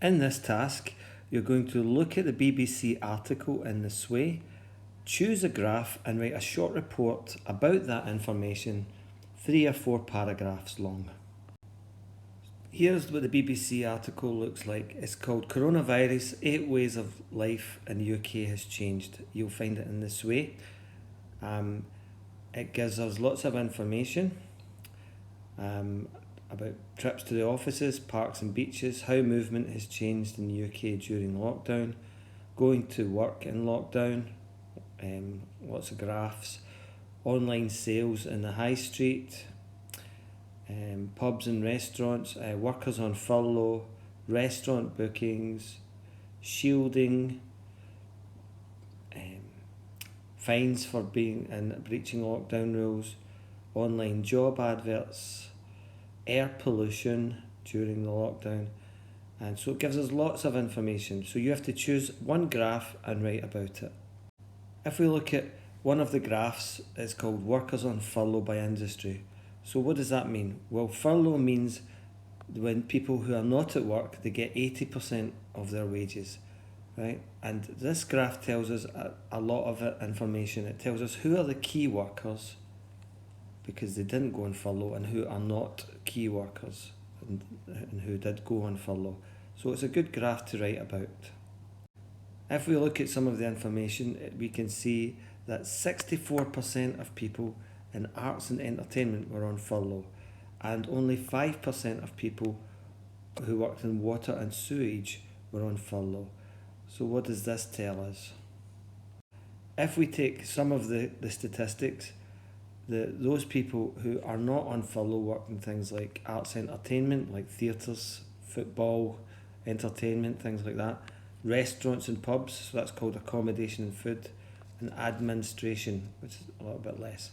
In this task, you're going to look at the BBC article in this way, choose a graph and write a short report about that information, 3 or 4 paragraphs long. Here's what the BBC article looks like. It's called Coronavirus, 8 Ways of Life in the UK Has Changed. You'll find it in this way. It gives us lots of information about trips to the offices, parks and beaches, how movement has changed in the UK during lockdown, going to work in lockdown, lots of graphs, online sales in the high street, pubs and restaurants, workers on furlough, restaurant bookings, shielding, fines for being and breaching lockdown rules, online job adverts, air pollution during the lockdown, and so it gives us lots of information. So you have to choose one graph and write about it. If we look at one of the graphs, it's called Workers on Furlough by Industry. So what does that mean? Well, furlough means when people who are not at work, they get 80% of their wages, right? And this graph tells us a lot of information. It tells us who are the key workers because they didn't go on furlough and who are not key workers and who did go on furlough. So it's a good graph to write about. If we look at some of the information, we can see that 64% of people in arts and entertainment were on furlough, and only 5% of people who worked in water and sewage were on furlough. So what does this tell us? If we take some of the statistics, those people who are not on furlough work in things like arts entertainment, like theatres, football, entertainment, things like that, restaurants and pubs, so that's called accommodation and food, and administration, which is a little bit less.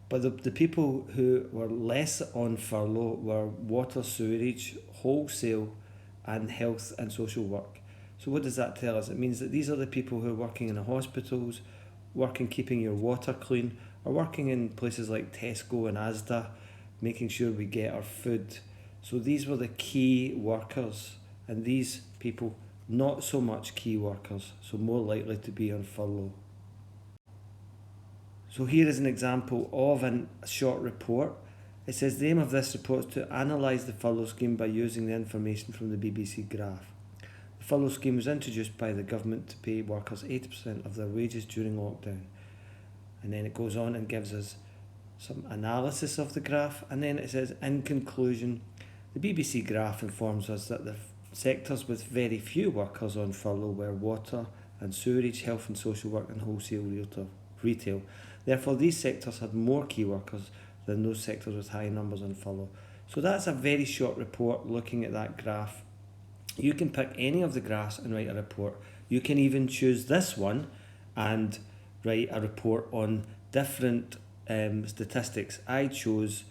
But the people who were less on furlough were water, sewerage, wholesale, and health and social work. So what does that tell us? It means that these are the people who are working in the hospitals, working keeping your water clean, or working in places like Tesco and Asda, making sure we get our food. So these were the key workers, and these people not so much key workers, so more likely to be on furlough. So here is an example of a short report. It says the aim of this report is to analyse the furlough scheme by using the information from the BBC graph. The furlough scheme was introduced by the government to pay workers 80% of their wages during lockdown. And then it goes on and gives us some analysis of the graph, and then it says, in conclusion, the BBC graph informs us that the sectors with very few workers on furlough were water and sewerage, health and social work, and wholesale retail. Therefore, these sectors had more key workers than those sectors with high numbers on furlough. So that's a very short report looking at that graph. You can pick any of the graphs and write a report. You can even choose this one and write a report on different statistics. I chose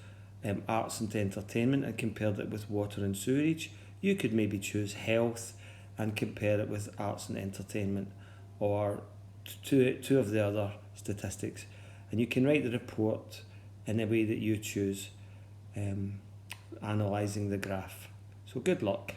arts and entertainment and compared it with water and sewerage. You could maybe choose health and compare it with arts and entertainment, or two of the other statistics. And you can write the report in the way that you choose, analysing the graph. So good luck.